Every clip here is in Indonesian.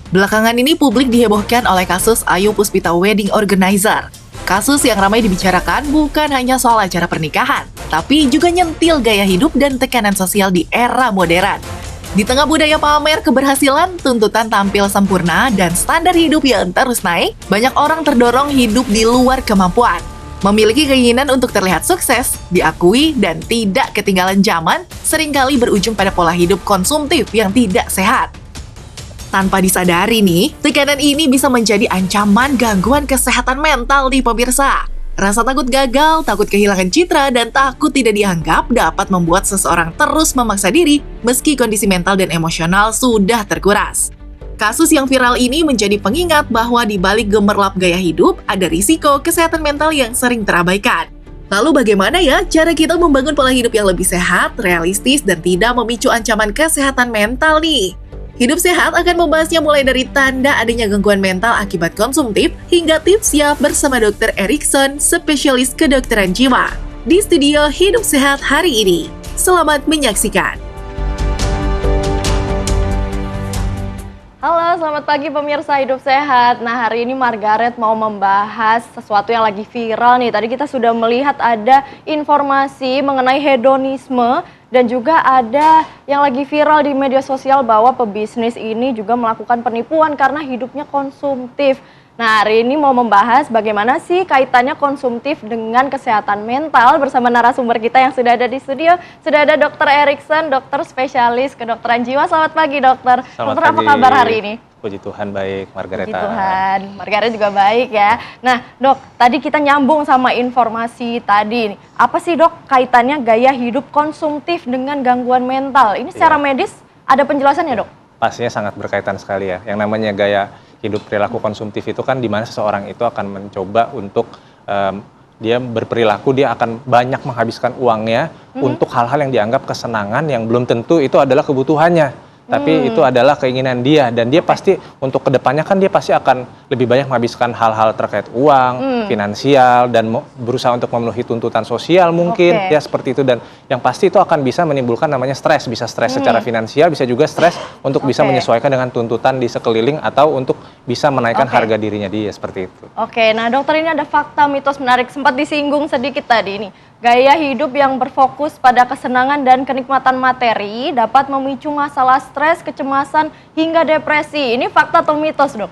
Belakangan ini publik dihebohkan oleh kasus Ayu Puspita Wedding Organizer. Kasus yang ramai dibicarakan bukan hanya soal acara pernikahan, tapi juga nyentil gaya hidup dan tekanan sosial di era modern. Di tengah budaya pamer keberhasilan, tuntutan tampil sempurna, dan standar hidup yang terus naik, banyak orang terdorong hidup di luar kemampuan. Memiliki keinginan untuk terlihat sukses, diakui, dan tidak ketinggalan zaman, seringkali berujung pada pola hidup konsumtif yang tidak sehat. Tanpa disadari nih, tekanan ini bisa menjadi ancaman gangguan kesehatan mental di pemirsa. Rasa takut gagal, takut kehilangan citra, dan takut tidak dianggap dapat membuat seseorang terus memaksa diri meski kondisi mental dan emosional sudah terkuras. Kasus yang viral ini menjadi pengingat bahwa di balik gemerlap gaya hidup, ada risiko kesehatan mental yang sering terabaikan. Lalu bagaimana ya cara kita membangun pola hidup yang lebih sehat, realistis, dan tidak memicu ancaman kesehatan mental nih? Hidup Sehat akan membahasnya mulai dari tanda adanya gangguan mental akibat konsumtif hingga tipsnya bersama Dr. Erikson, spesialis kedokteran jiwa. Di studio Hidup Sehat hari ini. Selamat menyaksikan. Halo, selamat pagi pemirsa Hidup Sehat. Nah, hari ini Margaret mau membahas sesuatu yang lagi viral nih. Tadi kita sudah melihat ada informasi mengenai hedonisme dan juga ada yang lagi viral di media sosial bahwa pebisnis ini juga melakukan penipuan karena hidupnya konsumtif. Nah, hari ini mau membahas bagaimana sih kaitannya konsumtif dengan kesehatan mental bersama narasumber kita yang sudah ada di studio. Sudah ada Dr. Erikson, dokter spesialis kedokteran jiwa. Selamat pagi, dokter. Selamat dokter, pagi. apa kabar hari ini? Puji Tuhan baik, Margareta. Puji Tuhan, Margaret juga baik ya. Nah, dok, tadi kita nyambung sama informasi tadi. Apa sih dok kaitannya gaya hidup konsumtif dengan gangguan mental? Ini secara medis ada penjelasannya dok? Pastinya sangat berkaitan sekali ya. Yang namanya gaya hidup perilaku konsumtif itu kan di mana seseorang itu akan mencoba untuk dia berperilaku, dia akan banyak menghabiskan uangnya untuk hal-hal yang dianggap kesenangan yang belum tentu itu adalah kebutuhannya. Tapi itu adalah keinginan dia, dan dia pasti untuk kedepannya kan dia pasti akan lebih banyak menghabiskan hal-hal terkait uang, finansial, dan berusaha untuk memenuhi tuntutan sosial mungkin, ya seperti itu. Dan yang pasti itu akan bisa menimbulkan namanya stres, bisa stres secara finansial, bisa juga stres untuk bisa menyesuaikan dengan tuntutan di sekeliling atau untuk bisa menaikkan harga dirinya dia, seperti itu. Oke, nah dokter ini ada fakta mitos menarik, sempat disinggung sedikit tadi ini. Gaya hidup yang berfokus pada kesenangan dan kenikmatan materi dapat memicu masalah stres, kecemasan, hingga depresi. Ini fakta atau mitos, dok?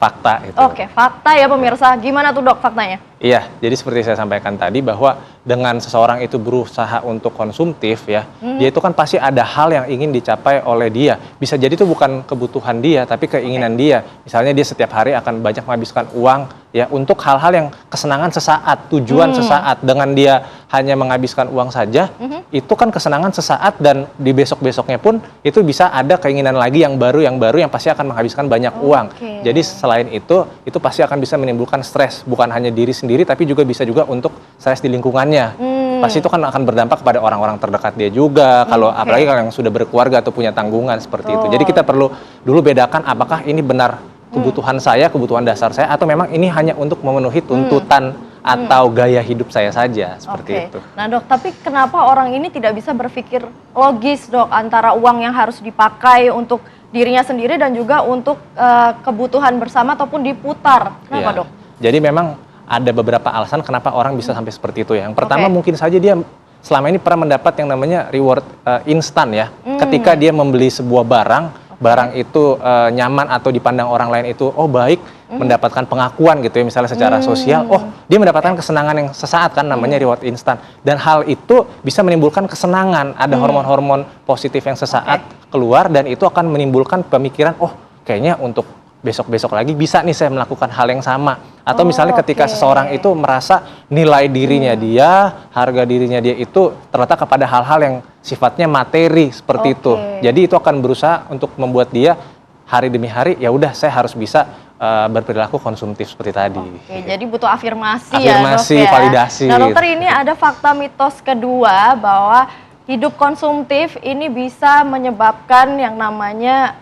Fakta itu. Oke, fakta ya pemirsa. Gimana tuh dok faktanya? Iya, jadi seperti saya sampaikan tadi bahwa dengan seseorang itu berusaha untuk konsumtif ya, dia itu kan pasti ada hal yang ingin dicapai oleh dia. Bisa jadi itu bukan kebutuhan dia, tapi keinginan dia. Misalnya dia setiap hari akan banyak menghabiskan uang ya untuk hal-hal yang kesenangan sesaat, tujuan sesaat. Dengan dia hanya menghabiskan uang saja, itu kan kesenangan sesaat, dan di besok-besoknya pun itu bisa ada keinginan lagi yang baru yang pasti akan menghabiskan banyak uang. Jadi selain itu pasti akan bisa menimbulkan stres, bukan hanya diri sendiri, tapi juga bisa juga untuk stres di lingkungannya. Pasti itu kan akan berdampak kepada orang-orang terdekat dia juga, kalau apalagi kalau yang sudah berkeluarga atau punya tanggungan seperti itu. Jadi kita perlu dulu bedakan apakah ini benar kebutuhan saya, kebutuhan dasar saya, atau memang ini hanya untuk memenuhi tuntutan atau gaya hidup saya saja, seperti itu. Nah dok, tapi kenapa orang ini tidak bisa berpikir logis dok, antara uang yang harus dipakai untuk dirinya sendiri dan juga untuk kebutuhan bersama ataupun diputar? Kenapa dok? Jadi memang ada beberapa alasan kenapa orang bisa sampai seperti itu ya. Yang pertama mungkin saja dia selama ini pernah mendapat yang namanya reward instan ya. Ketika dia membeli sebuah barang itu nyaman atau dipandang orang lain itu baik, mendapatkan pengakuan gitu ya, misalnya secara sosial, dia mendapatkan kesenangan yang sesaat kan, namanya reward instan. Dan hal itu bisa menimbulkan kesenangan, ada hormon-hormon positif yang sesaat keluar, dan itu akan menimbulkan pemikiran, kayaknya untuk besok-besok lagi bisa nih saya melakukan hal yang sama. Atau misalnya ketika seseorang itu merasa nilai dirinya dia, harga dirinya dia itu terletak kepada hal-hal yang sifatnya materi seperti itu. Jadi itu akan berusaha untuk membuat dia hari demi hari, ya udah saya harus bisa berperilaku konsumtif seperti tadi. Jadi butuh afirmasi ya, dok ya. Validasi. Nah dokter, ini ada fakta mitos kedua bahwa hidup konsumtif ini bisa menyebabkan yang namanya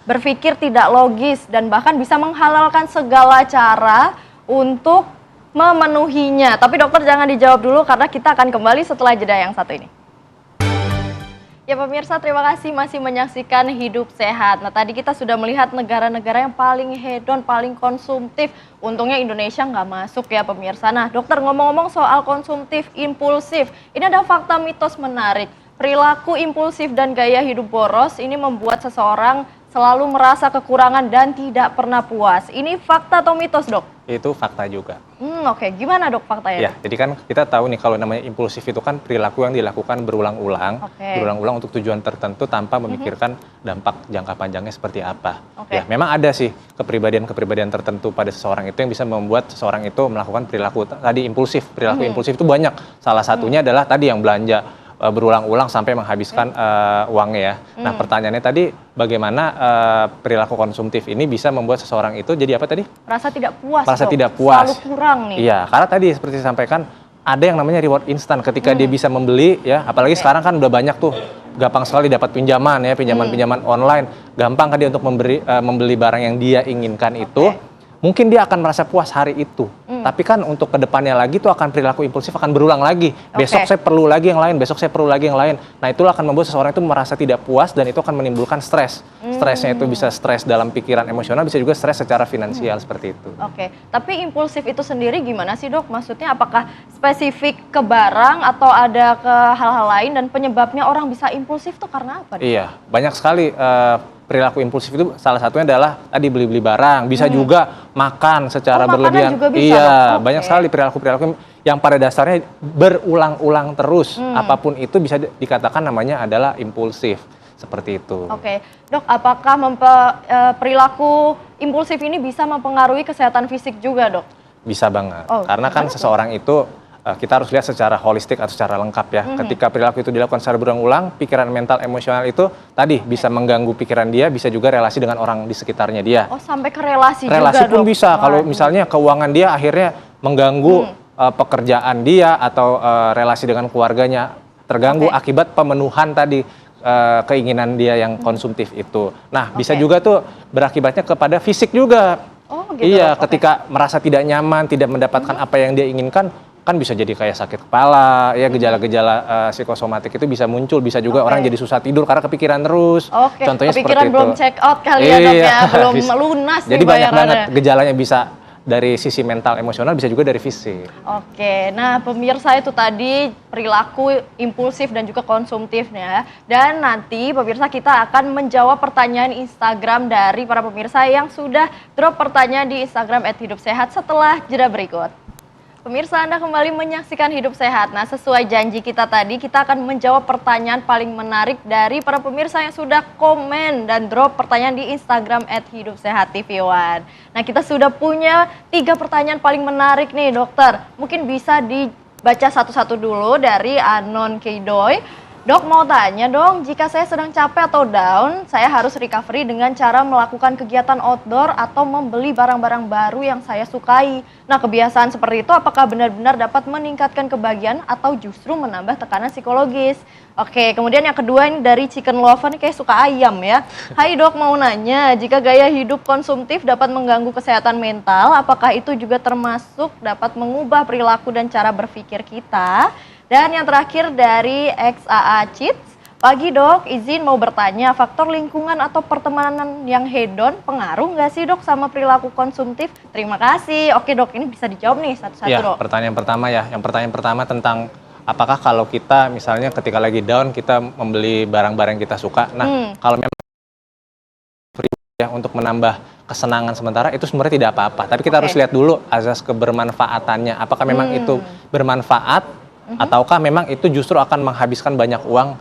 berpikir tidak logis dan bahkan bisa menghalalkan segala cara untuk memenuhinya. Tapi dokter jangan dijawab dulu karena kita akan kembali setelah jeda yang satu ini. Ya pemirsa, terima kasih masih menyaksikan Hidup Sehat. Nah tadi kita sudah melihat negara-negara yang paling hedon, paling konsumtif. Untungnya Indonesia nggak masuk ya pemirsa. Nah dokter, ngomong-ngomong soal konsumtif impulsif, ini ada fakta mitos menarik. Perilaku impulsif dan gaya hidup boros ini membuat seseorang selalu merasa kekurangan dan tidak pernah puas. Ini fakta atau mitos, dok? Itu fakta juga. Oke. Gimana dok faktanya? Ya, jadi kan kita tahu nih kalau namanya impulsif itu kan perilaku yang dilakukan berulang-ulang, berulang-ulang untuk tujuan tertentu tanpa memikirkan dampak jangka panjangnya seperti apa. Ya, memang ada sih kepribadian-kepribadian tertentu pada seseorang itu yang bisa membuat seseorang itu melakukan perilaku tadi impulsif. Perilaku impulsif itu banyak. Salah satunya adalah tadi yang belanja berulang-ulang sampai menghabiskan uangnya ya. Nah pertanyaannya tadi bagaimana perilaku konsumtif ini bisa membuat seseorang itu jadi apa tadi? Merasa tidak puas. Merasa tidak puas. Selalu kurang nih. Iya, karena tadi seperti disampaikan ada yang namanya reward instan ketika dia bisa membeli ya, apalagi sekarang kan udah banyak tuh gampang sekali dapat pinjaman ya, pinjaman-pinjaman online. Gampang kan dia untuk membeli barang yang dia inginkan itu. Mungkin dia akan merasa puas hari itu, tapi kan untuk kedepannya lagi tuh akan perilaku impulsif akan berulang lagi. Besok saya perlu lagi yang lain, besok saya perlu lagi yang lain. Nah itulah akan membuat seseorang itu merasa tidak puas dan itu akan menimbulkan stres. Stresnya itu bisa stres dalam pikiran emosional, bisa juga stres secara finansial seperti itu. Tapi impulsif itu sendiri gimana sih dok? Maksudnya apakah spesifik ke barang atau ada ke hal-hal lain dan penyebabnya orang bisa impulsif tuh karena apa? Iya, banyak sekali. Perilaku impulsif itu salah satunya adalah tadi beli-beli barang, bisa juga makan secara berlebihan. Juga bisa, iya, banyak sekali perilaku-perilaku yang pada dasarnya berulang-ulang terus. Apapun itu bisa dikatakan namanya adalah impulsif. Seperti itu. Dok, apakah perilaku impulsif ini bisa mempengaruhi kesehatan fisik juga, dok? Bisa banget. Karena kan seseorang itu kita harus lihat secara holistik atau secara lengkap ya. Ketika perilaku itu dilakukan secara berulang-ulang, pikiran mental emosional itu tadi bisa mengganggu pikiran dia, bisa juga relasi dengan orang di sekitarnya dia. Sampai ke relasi juga, relasi pun dok? Bisa. Kalau misalnya keuangan dia akhirnya mengganggu pekerjaan dia atau relasi dengan keluarganya terganggu akibat pemenuhan tadi keinginan dia yang konsumtif itu. Nah, bisa juga tuh berakibatnya kepada fisik juga. Iya, ketika merasa tidak nyaman, tidak mendapatkan apa yang dia inginkan, kan bisa jadi kayak sakit kepala, ya gejala-gejala psikosomatik itu bisa muncul, bisa juga orang jadi susah tidur karena kepikiran terus. Contohnya kepikiran seperti belum itu. check out kali ya dok ya, belum lunas jadi nih banyak bayarannya. banget gejalanya, bisa dari sisi mental emosional, bisa juga dari fisik. Nah pemirsa itu tadi perilaku impulsif dan juga konsumtifnya. Dan nanti pemirsa kita akan menjawab pertanyaan Instagram dari para pemirsa yang sudah drop pertanyaan di Instagram @hidupsehat setelah jeda berikut. Pemirsa, Anda kembali menyaksikan Hidup Sehat. Nah, sesuai janji kita tadi, kita akan menjawab pertanyaan paling menarik dari para pemirsa yang sudah komen dan drop pertanyaan di Instagram @hidupsehat_tv1. Nah, kita sudah punya 3 pertanyaan paling menarik nih, dokter. Mungkin bisa dibaca satu-satu dulu dari Anon Keidoy. Dok, mau tanya dong, jika saya sedang capek atau down, saya harus recovery dengan cara melakukan kegiatan outdoor atau membeli barang-barang baru yang saya sukai. Nah, kebiasaan seperti itu apakah benar-benar dapat meningkatkan kebahagiaan atau justru menambah tekanan psikologis? Kemudian yang kedua ini dari Chicken Lover, nih kayak suka ayam ya. Hai dok, mau nanya, jika gaya hidup konsumtif dapat mengganggu kesehatan mental, apakah itu juga termasuk dapat mengubah perilaku dan cara berpikir kita? Dan yang terakhir dari XAA Cheats, pagi dok, izin mau bertanya, faktor lingkungan atau pertemanan yang hedon pengaruh nggak sih dok sama perilaku konsumtif? Terima kasih. Oke dok, ini bisa dijawab nih satu-satu dok. Pertanyaan pertama ya, yang pertanyaan pertama tentang apakah kalau kita misalnya ketika lagi down kita membeli barang-barang yang kita suka, nah kalau memang untuk menambah kesenangan sementara itu sebenarnya tidak apa-apa, tapi kita harus lihat dulu azas kebermanfaatannya, apakah memang itu bermanfaat ataukah memang itu justru akan menghabiskan banyak uang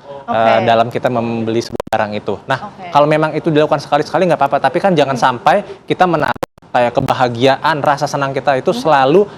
dalam kita membeli sebuah barang itu. Nah, kalau memang itu dilakukan sekali-sekali nggak apa-apa, tapi kan jangan sampai kita menaruh kayak kebahagiaan, rasa senang kita itu selalu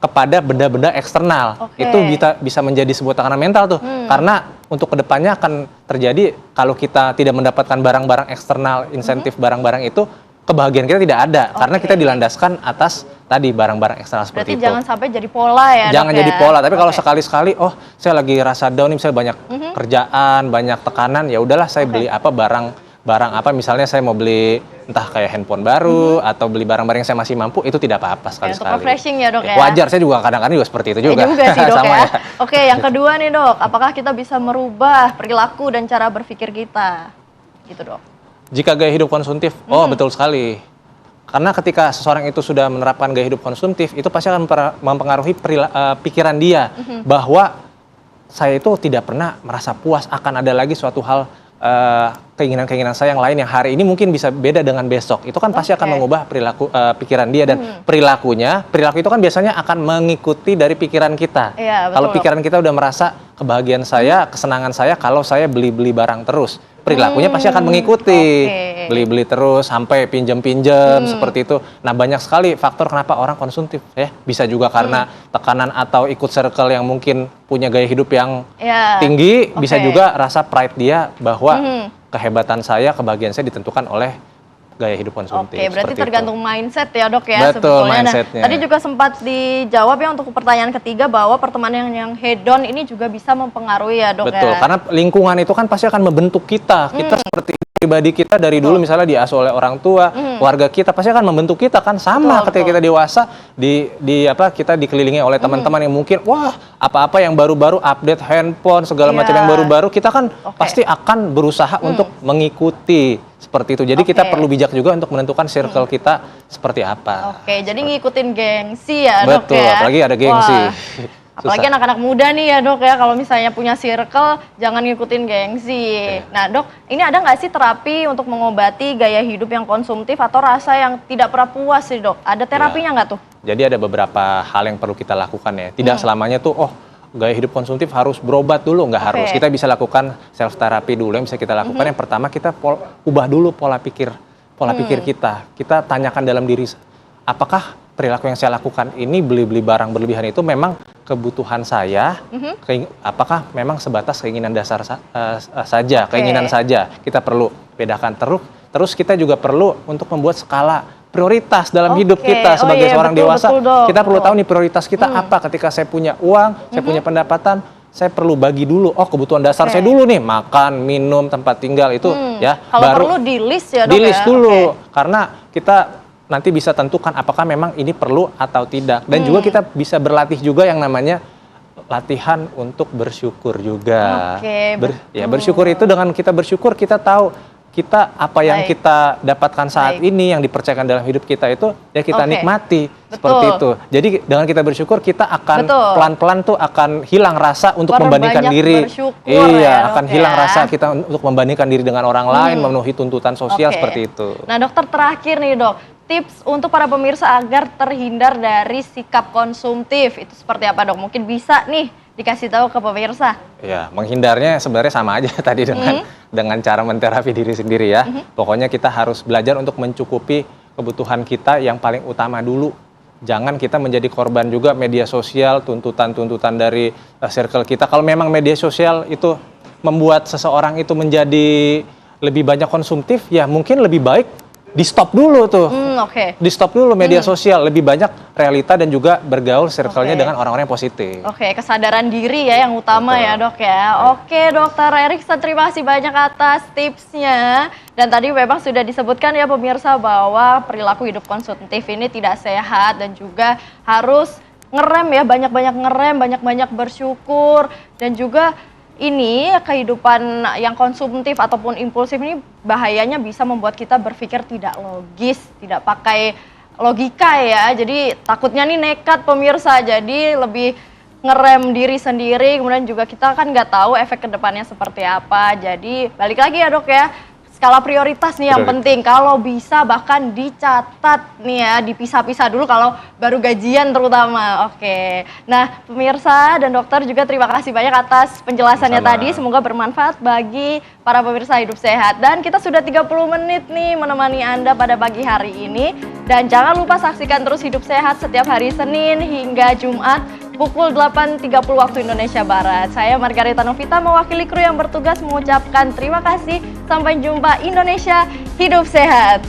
kepada benda-benda eksternal. Itu bisa menjadi sebuah tekanan mental tuh. Karena untuk kedepannya akan terjadi kalau kita tidak mendapatkan barang-barang eksternal, insentif barang-barang itu, kebahagiaan kita tidak ada. Karena kita dilandaskan atas tadi barang-barang eksternal seperti itu. Berarti jangan sampai jadi pola ya, jangan jadi pola, tapi kalau sekali-sekali, saya lagi rasa down nih, misalnya banyak kerjaan, banyak tekanan, ya udahlah saya beli apa barang barang apa, misalnya saya mau beli entah kayak handphone baru atau beli barang-barang yang saya masih mampu, itu tidak apa-apa Untuk sekali-sekali. refreshing ya dok ya? Wajar, saya juga kadang-kadang juga seperti itu juga. Juga sih dok Sama ya. Oke, yang kedua nih dok, apakah kita bisa merubah perilaku dan cara berpikir kita? Gitu dok. Jika gaya hidup konsumtif, oh betul sekali. Karena ketika seseorang itu sudah menerapkan gaya hidup konsumtif, itu pasti akan mempengaruhi pikiran dia bahwa saya itu tidak pernah merasa puas, akan ada lagi suatu hal keinginan-keinginan saya yang lain yang hari ini mungkin bisa beda dengan besok. Itu kan pasti akan mengubah perilaku pikiran dia, dan perilaku itu kan biasanya akan mengikuti dari pikiran kita. Iya, betul, kalau pikiran kita udah merasa kebahagiaan saya, kesenangan saya kalau saya beli-beli barang terus, perilakunya pasti akan mengikuti. Beli-beli terus sampai pinjam-pinjam seperti itu. Nah, banyak sekali faktor kenapa orang konsumtif ya. Bisa juga karena tekanan atau ikut circle yang mungkin punya gaya hidup yang tinggi, bisa juga rasa pride dia bahwa kehebatan saya, kebahagiaan saya ditentukan oleh gaya hidup konsumtif. Oke, berarti seperti tergantung mindset ya dok ya. Betul, sebetulnya. mindsetnya. Nah, tadi juga sempat dijawab ya untuk pertanyaan ketiga bahwa pertemanan yang hedon ini juga bisa mempengaruhi ya dok. Betul, ya. karena lingkungan itu kan pasti akan membentuk kita. Kita seperti pribadi kita dari dulu misalnya diasuh oleh orang tua, keluarga kita pasti akan membentuk kita kan, sama ketika kita dewasa kita dikelilingi oleh teman-teman yang mungkin apa-apa yang baru-baru update handphone segala macam yang baru-baru, kita kan pasti akan berusaha untuk mengikuti seperti itu. Jadi kita perlu bijak juga untuk menentukan circle kita seperti apa. Oke, jadi ngikutin gengsi ya dok. Betul, ya. apalagi ada gengsi. Apalagi anak-anak muda nih ya dok ya, kalau misalnya punya circle jangan ngikutin gengsi. Nah dok, ini ada nggak sih terapi untuk mengobati gaya hidup yang konsumtif atau rasa yang tidak pernah puas sih dok? Ada terapinya nggak tuh? Jadi ada beberapa hal yang perlu kita lakukan ya. Tidak selamanya tuh gaya hidup konsumtif harus berobat dulu, nggak harus. Kita bisa lakukan self therapy dulu yang bisa kita lakukan. Yang pertama kita ubah dulu pola pikir kita. Kita tanyakan dalam diri, apakah perilaku yang saya lakukan ini, beli-beli barang berlebihan itu memang kebutuhan saya, apakah memang sebatas keinginan dasar saja, keinginan saja. Kita perlu bedakan terus kita juga perlu untuk membuat skala prioritas dalam hidup kita sebagai seorang dewasa. Kita perlu tahu nih prioritas kita apa. Ketika saya punya uang, saya punya pendapatan, saya perlu bagi dulu. Kebutuhan dasar saya dulu nih, makan, minum, tempat tinggal itu ya. Kalau baru perlu di list ya dok. di list dulu, karena kita nanti bisa tentukan apakah memang ini perlu atau tidak. Dan juga kita bisa berlatih juga yang namanya latihan untuk bersyukur juga. Bersyukur itu dengan kita bersyukur, kita tahu kita apa yang kita dapatkan saat ini, yang dipercayakan dalam hidup kita itu ya kita nikmati. Seperti itu. Jadi dengan kita bersyukur, kita akan pelan-pelan tuh akan hilang rasa untuk membandingkan diri. Akan hilang rasa kita untuk membandingkan diri dengan orang lain, memenuhi tuntutan sosial seperti itu. Nah dokter, terakhir nih dok, tips untuk para pemirsa agar terhindar dari sikap konsumtif itu seperti apa dok? Mungkin bisa nih dikasih tahu ke pemirsa. Ya, menghindarnya sebenarnya sama aja tadi dengan cara menterapi diri sendiri ya. Pokoknya kita harus belajar untuk mencukupi kebutuhan kita yang paling utama dulu. Jangan kita menjadi korban juga media sosial, tuntutan-tuntutan dari circle kita. Kalau memang media sosial itu membuat seseorang itu menjadi lebih banyak konsumtif, ya mungkin lebih baik di stop dulu tuh. Di stop dulu media sosial, lebih banyak realita dan juga bergaul circle-nya dengan orang-orang yang positif. Kesadaran diri ya yang utama ya dok ya. Dokter Erikson, terima kasih banyak atas tipsnya. Dan tadi memang sudah disebutkan ya pemirsa bahwa perilaku hidup konsumtif ini tidak sehat dan juga harus ngerem ya, banyak-banyak ngerem, banyak-banyak bersyukur, dan juga ini kehidupan yang konsumtif ataupun impulsif ini bahayanya bisa membuat kita berpikir tidak logis, tidak pakai logika ya. Jadi takutnya nih nekat pemirsa, jadi lebih ngerem diri sendiri, kemudian juga kita kan nggak tahu efek kedepannya seperti apa. Jadi balik lagi ya dok ya, skala prioritas nih yang penting. Kalau bisa bahkan dicatat nih ya, dipisah-pisah dulu kalau baru gajian terutama. Nah pemirsa dan dokter juga terima kasih banyak atas penjelasannya tadi. Semoga bermanfaat bagi para pemirsa Hidup Sehat. Dan kita sudah 30 menit nih menemani Anda pada pagi hari ini. Dan jangan lupa saksikan terus Hidup Sehat setiap hari Senin hingga Jumat pukul 8.30 waktu Indonesia Barat. Saya Margareta Novita mewakili kru yang bertugas mengucapkan terima kasih. Sampai jumpa Indonesia Hidup Sehat.